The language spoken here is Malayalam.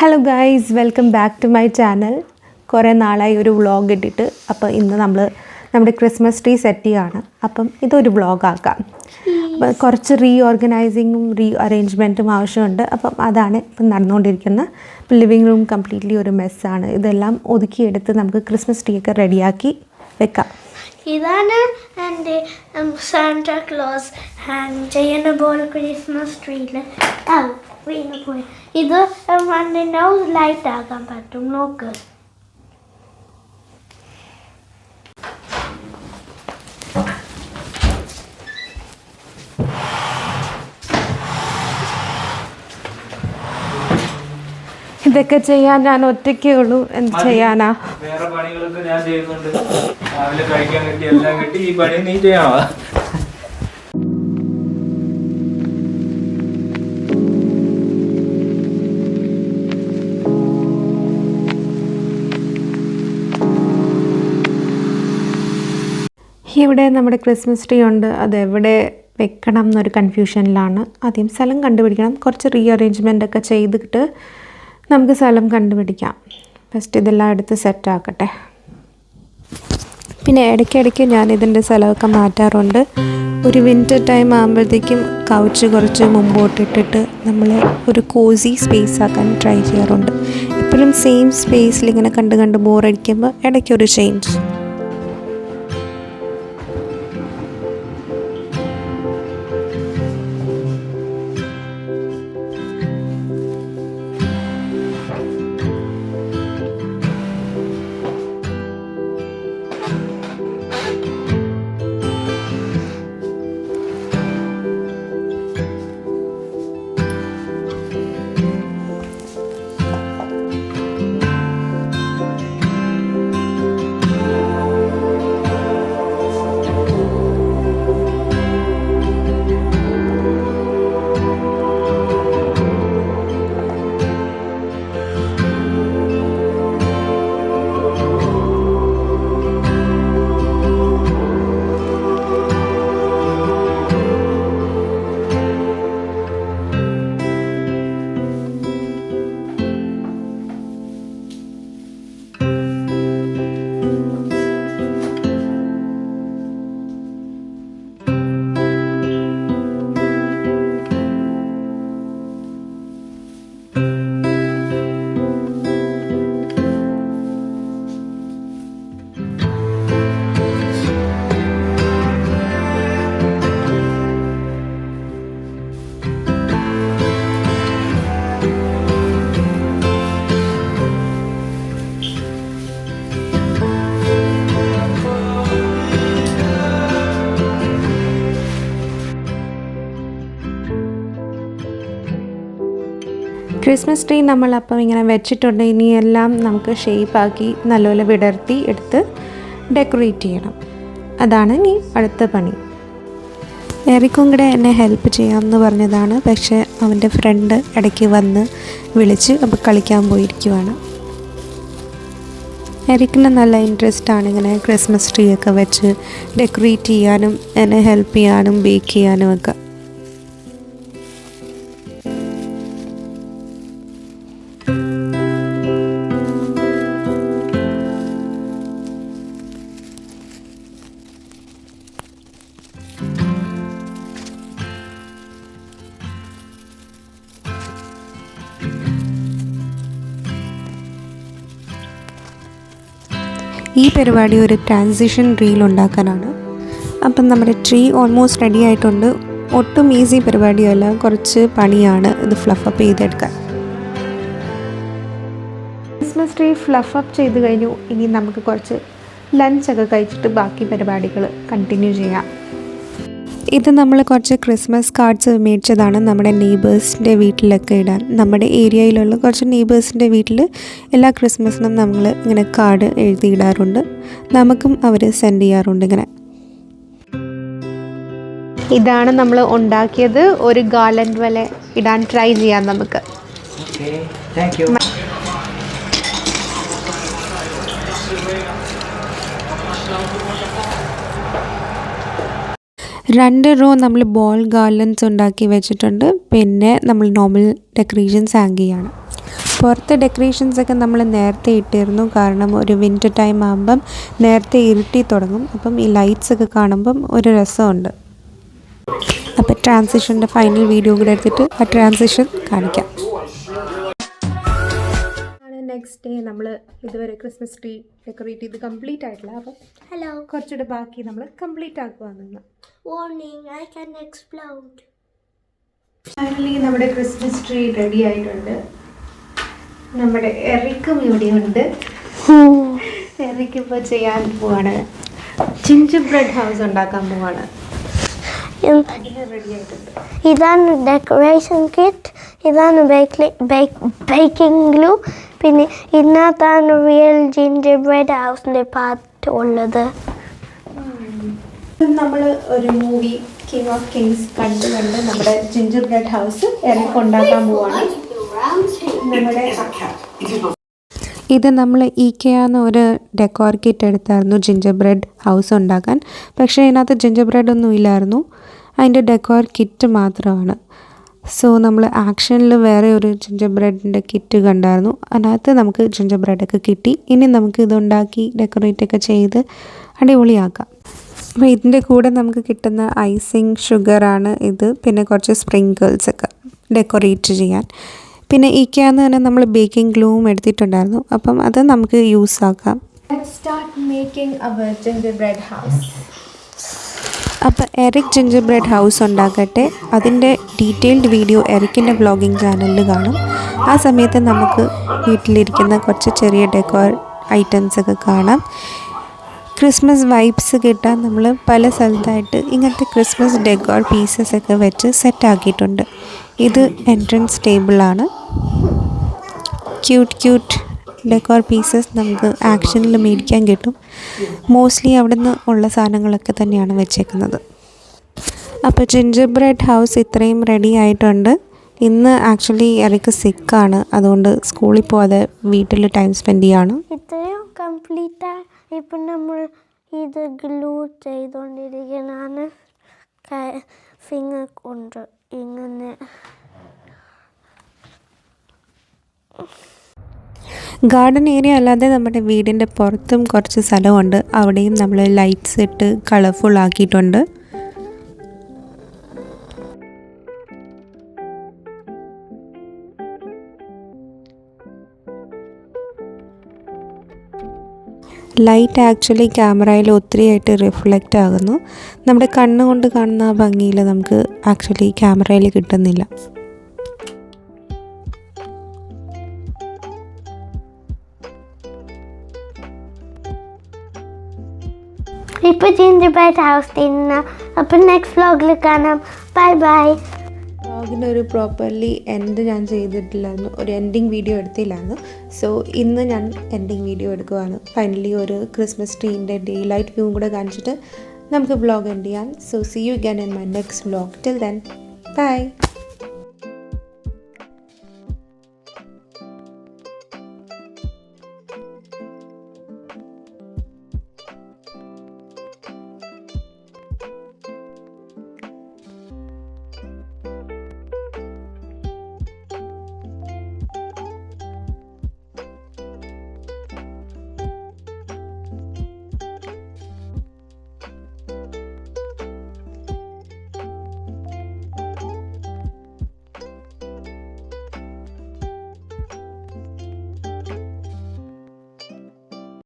Hello guys, welcome back to my channel. കുറേ നാളായി ഒരു വ്ളോഗ് ഇട്ടിട്ട്. അപ്പോൾ ഇന്ന് നമ്മുടെ ക്രിസ്മസ് ട്രീ സെറ്റ് ചെയ്യുകയാണ്. അപ്പം ഇതൊരു വ്ളോഗാക്കാം. അപ്പം കുറച്ച് റീഓർഗനൈസിങ്ങും അറേഞ്ച്മെൻറ്റും ആവശ്യമുണ്ട്. അപ്പം അതാണ് ഇപ്പം നടന്നുകൊണ്ടിരിക്കുന്നത്. ഇപ്പം ലിവിങ് റൂം കംപ്ലീറ്റ്ലി ഒരു മെസ്സാണ്. ഇതെല്ലാം ഒതുക്കിയെടുത്ത് നമുക്ക് ക്രിസ്മസ് ട്രീ ഒക്കെ റെഡിയാക്കി വെക്കാം. ഇതാണ് എൻ്റെ സാന്റാക്ലോസ് ഹാങ് ചെയ്യുന്ന പോലെ ക്രിസ്മസ് ട്രീയിൽ വീണ് പോയി. ഇത് എൻ്റെ നൗസ് ലൈറ്റ് ആക്കാൻ പറ്റും. നോക്ക്. ഇതൊക്കെ ചെയ്യാൻ ഞാൻ ഒറ്റയ്ക്കേ ഉള്ളൂ. എന്ത് ചെയ്യാനാ? വേറെ പണികളൊക്കെ ഞാൻ ചെയ്യുന്നുണ്ട്. രാവിലെ കഴിക്കാൻ കിട്ടി എല്ലാം കിട്ടി. ഈ പണി നീ ചെയ്യണോ? ഇവിടെ നമ്മുടെ ക്രിസ്മസ് ട്രീ ഉണ്ട്. അതെവിടെ വെക്കണം എന്നൊരു കൺഫ്യൂഷനിലാണ്. ആദ്യം സ്ഥലം കണ്ടുപിടിക്കണം. കുറച്ച് റീഅറേഞ്ച്മെൻ്റ് ഒക്കെ ചെയ്തിട്ട് നമുക്ക് സ്ഥലം കണ്ടുപിടിക്കാം. ഫസ്റ്റ് ഇതെല്ലാം എടുത്ത് സെറ്റാക്കട്ടെ. പിന്നെ ഇടയ്ക്കിടയ്ക്ക് ഞാൻ ഇതിൻ്റെ സ്ഥലമൊക്കെ മാറ്റാറുണ്ട്. ഒരു വിൻ്റർ ടൈം ആകുമ്പോഴത്തേക്കും കൗച്ച് കുറച്ച് മുമ്പോട്ടിട്ടിട്ട് നമ്മൾ ഒരു കോസി സ്പേസ് ആക്കാൻ ട്രൈ ചെയ്യാറുണ്ട്. എപ്പോഴും സെയിം സ്പേസിൽ ഇങ്ങനെ കണ്ട് ബോറടിക്കുമ്പോൾ ഇടയ്ക്കൊരു ചേഞ്ച്. ക്രിസ്മസ് ട്രീ നമ്മളപ്പം ഇങ്ങനെ വെച്ചിട്ടുണ്ട്. ഇനിയെല്ലാം നമുക്ക് ഷേപ്പാക്കി നല്ലപോലെ വിടർത്തി എടുത്ത് ഡെക്കറേറ്റ് ചെയ്യണം. അതാണ് ഇനി അടുത്ത പണി. എറിക്കും കൂടെ എന്നെ ഹെൽപ്പ് ചെയ്യാമെന്ന് പറഞ്ഞതാണ്. പക്ഷേ അവൻ്റെ ഫ്രണ്ട് ഇടയ്ക്ക് വന്ന് വിളിച്ച് അപ്പോൾ കളിക്കാൻ പോയിരിക്കുവാണ്. എറിക്കിന് നല്ല ഇൻട്രസ്റ്റാണ് ഇങ്ങനെ ക്രിസ്മസ് ട്രീ ഒക്കെ വെച്ച് ഡെക്കറേറ്റ് ചെയ്യാനും എന്നെ ഹെൽപ്പ് ചെയ്യാനും ബേക്ക് ചെയ്യാനും ഒക്കെ. ഈ പരിപാടി ഒരു ട്രാൻസിഷൻ റീൽ ഉണ്ടാക്കാനാണ്. അപ്പം നമ്മുടെ ട്രീ ഓൾമോസ്റ്റ് റെഡി ആയിട്ടുണ്ട്. ഒട്ടും ഈസി പരിപാടിയല്ല, കുറച്ച് പണിയാണ് ഇത് ഫ്ലഫ് അപ്പ് ചെയ്തെടുക്കാൻ. ക്രിസ്മസ് ട്രീ ഫ്ലഫ് അപ്പ് ചെയ്ത് കഴിഞ്ഞു. ഇനി നമുക്ക് കുറച്ച് ലഞ്ചൊക്കെ കഴിച്ചിട്ട് ബാക്കി പരിപാടികൾ കണ്ടിന്യൂ ചെയ്യാം. ഇത് നമ്മൾ കുറച്ച് ക്രിസ്മസ് കാർഡ്സ് മേടിച്ചതാണ് നമ്മുടെ നെയ്ബേഴ്സിൻ്റെ വീട്ടിലൊക്കെ ഇടാൻ. നമ്മുടെ ഏരിയയിലുള്ള കുറച്ച് നെയ്ബേഴ്സിൻ്റെ വീട്ടിൽ എല്ലാ ക്രിസ്മസിനും നമ്മൾ ഇങ്ങനെ കാർഡ് എഴുതിയിടാറുണ്ട്. നമുക്കും അവർ സെൻഡ് ചെയ്യാറുണ്ട് ഇങ്ങനെ. ഇതാണ് നമ്മൾ ഉണ്ടാക്കിയത്. ഒരു ഗാർലൻഡ് പോലെ ഇടാൻ ട്രൈ ചെയ്യാം നമുക്ക്. രണ്ട് റോ നമ്മൾ ബോൾ ഗാർലൻഡ്സ് ഉണ്ടാക്കി വെച്ചിട്ടുണ്ട്. പിന്നെ നമ്മൾ നോർമൽ ഡെക്കറേഷൻസ് ഹാങ് ചെയ്യാണ്. പുറത്തെ ഡെക്കറേഷൻസൊക്കെ നമ്മൾ നേരത്തെ ഇട്ടിരുന്നു, കാരണം ഒരു വിൻ്റർ ടൈം ആകുമ്പം നേരത്തെ ഇരുട്ടി തുടങ്ങും. അപ്പം ഈ ലൈറ്റ്സൊക്കെ കാണുമ്പം ഒരു രസമുണ്ട്. അപ്പോൾ ട്രാൻസിഷൻ്റെ ഫൈനൽ വീഡിയോ കൂടെ എടുത്തിട്ട് ആ ട്രാൻസിഷൻ കാണിക്കാം. നെക്സ്റ്റ് ഡേ നമ്മൾ ഇതുവരെ ക്രിസ്മസ് ട്രീ ഡെക്കറേറ്റ് ചെയ്ത് കംപ്ലീറ്റ് ആയിട്ടില്ല. അപ്പം Hello. കുറച്ചുകൂടെ ബാക്കി നമ്മൾ കംപ്ലീറ്റ് ആക്കുവാന്ന്. Warning, I can explode. Finally നമ്മുടെ ക്രിസ്മസ് ട്രീ റെഡി ആയിട്ടുണ്ട്. നമ്മുടെ എറിക്കും ഇവിടെയുണ്ട്. എറിക്ക് ഇപ്പോൾ ചെയ്യാൻ പോവാണ്, ജിഞ്ചർ ബ്രെഡ് ഹൗസ് ഉണ്ടാക്കാൻ പോവാണ്. റെഡി ആയിട്ടുണ്ട്. ഇതാണ് ഡെക്കറേഷൻ കിറ്റ്, ഇതാണ് ബേക്കിംഗ് ഗ്ലൂ, പിന്നെ ഇതിനകത്താണ് റിയൽ ജിഞ്ചർ ബ്രെഡ് ഹൗസിൻ്റെ പാർട്ട് ഉള്ളത്. നമ്മൾ ഒരു മൂവി കിങ് ഓഫ് കിങ്സ് കണ്ട് നമ്മുടെ ജിഞ്ചർ ബ്രെഡ് ഹൗസ് എറിക്ക് ഉണ്ടാക്കാൻ പോവാണ്. ഇത് നമ്മൾ ഈക്കയാന്ന് ഒരു ഡെക്കോർ കിറ്റ് എടുത്തായിരുന്നു ജിഞ്ചർ ബ്രെഡ് ഹൗസ് ഉണ്ടാക്കാൻ. പക്ഷേ ഇതിനകത്ത് ജിഞ്ചർ ബ്രെഡ് ഒന്നും ഇല്ലായിരുന്നു, അതിൻ്റെ ഡെക്കോർ കിറ്റ് മാത്രമാണ്. സോ നമ്മൾ ആക്ഷനിൽ വേറെ ഒരു ജിഞ്ചർ ബ്രെഡിൻ്റെ കിറ്റ് കണ്ടായിരുന്നു, അതിനകത്ത് നമുക്ക് ജിഞ്ചർ ബ്രെഡൊക്കെ കിട്ടി. ഇനി നമുക്ക് ഇതുണ്ടാക്കി ഡെക്കറേറ്റൊക്കെ ചെയ്ത് അടിപൊളിയാക്കാം. അപ്പോൾ ഇതിൻ്റെ കൂടെ നമുക്ക് കിട്ടുന്ന ഐസിങ് ഷുഗറാണ് ഇത്, പിന്നെ കുറച്ച് സ്പ്രിങ്കിൾസൊക്കെ ഡെക്കറേറ്റ് ചെയ്യാൻ. പിന്നെ ഈക്കയാന്ന് തന്നെ നമ്മൾ ബേക്കിംഗ് ഗ്ലൂവും എടുത്തിട്ടുണ്ടായിരുന്നു, അപ്പം അത് നമുക്ക് യൂസ് ആക്കാം. അപ്പോൾ എറിക് ജിഞ്ചർ ബ്രെഡ് ഹൗസ് ഉണ്ടാക്കട്ടെ. അതിൻ്റെ ഡീറ്റെയിൽഡ് വീഡിയോ എറിക്കിൻ്റെ വ്ളോഗിങ് ചാനലിൽ കാണും. ആ സമയത്ത് നമുക്ക് വീട്ടിലിരിക്കുന്ന കുറച്ച് ചെറിയ ഡെക്കോർ ഐറ്റംസൊക്കെ കാണാം. ക്രിസ്മസ് വൈബ്സ് കിട്ടാൻ നമ്മൾ പല സ്ഥലത്തായിട്ട് ഇങ്ങനത്തെ ക്രിസ്മസ് ഡെക്കോർ പീസസൊക്കെ വെച്ച് സെറ്റാക്കിയിട്ടുണ്ട്. ഇത് എൻട്രൻസ് ടേബിളാണ്. ക്യൂട്ട് ഡെക്കോർ പീസസ് നമുക്ക് ആക്ഷനിൽ മേടിക്കാൻ കിട്ടും. മോസ്റ്റ്ലി അവിടെ നിന്ന് ഉള്ള സാധനങ്ങളൊക്കെ തന്നെയാണ് വെച്ചേക്കുന്നത്. അപ്പോൾ ജിഞ്ചർ ബ്രെഡ് ഹൗസ് ഇത്രയും റെഡി ആയിട്ടുണ്ട്. ഇന്ന് ആക്ച്വലി എറിക്ക് സിക്കാണ്, അതുകൊണ്ട് സ്കൂളിൽ പോകാതെ വീട്ടിൽ ടൈം സ്പെൻഡ് ചെയ്യാണ്. ഇത്രയും കംപ്ലീറ്റ് ഇപ്പം നമ്മൾ ഇത് ഗ്ലൂ ചെയ്തുകൊണ്ടിരിക്കുന്നതാണ്. ഫിംഗർ കൊണ്ട് ഇങ്ങനെ. ഗാർഡൻ ഏരിയ അല്ലാതെ നമ്മുടെ വീടിൻ്റെ പുറത്തും കുറച്ച് സ്ഥലമുണ്ട്, അവിടെയും നമ്മൾ ലൈറ്റ്സ് ഇട്ട് കളർഫുൾ ആക്കിയിട്ടുണ്ട്. ലൈറ്റ് ആക്ച്വലി ക്യാമറയിൽ ഒത്തിരിയായിട്ട് റിഫ്ലക്റ്റ് ആകുന്നു. നമ്മുടെ കണ്ണുകൊണ്ട് കാണുന്ന ആ ഭംഗിയിൽ നമുക്ക് ആക്ച്വലി ക്യാമറയിൽ കിട്ടുന്നില്ല. ഇപ്പോൾ ജിഞ്ചർ ബ്രെഡ് ഹൗസ് തിന്ന. അപ്പം നെക്സ്റ്റ് വ്ളോഗിൽ കാണാം. Bye bye. വ്ളോഗിനൊരു പ്രോപ്പർലി എൻഡ് ഞാൻ ചെയ്തിട്ടില്ലായിരുന്നു, ഒരു എൻഡിങ് വീഡിയോ എടുത്തില്ലായിരുന്നു. സോ ഇന്ന് ഞാൻ എൻഡിങ് വീഡിയോ എടുക്കുവാണ്. ഫൈനലി ഒരു ക്രിസ്മസ് ട്രീൻ്റെ ഡേ ലൈറ്റ് വ്യൂവും കൂടെ കാണിച്ചിട്ട് നമുക്ക് വ്ളോഗ് എൻഡ് ചെയ്യാം. So see you again in my next vlog. Till then by.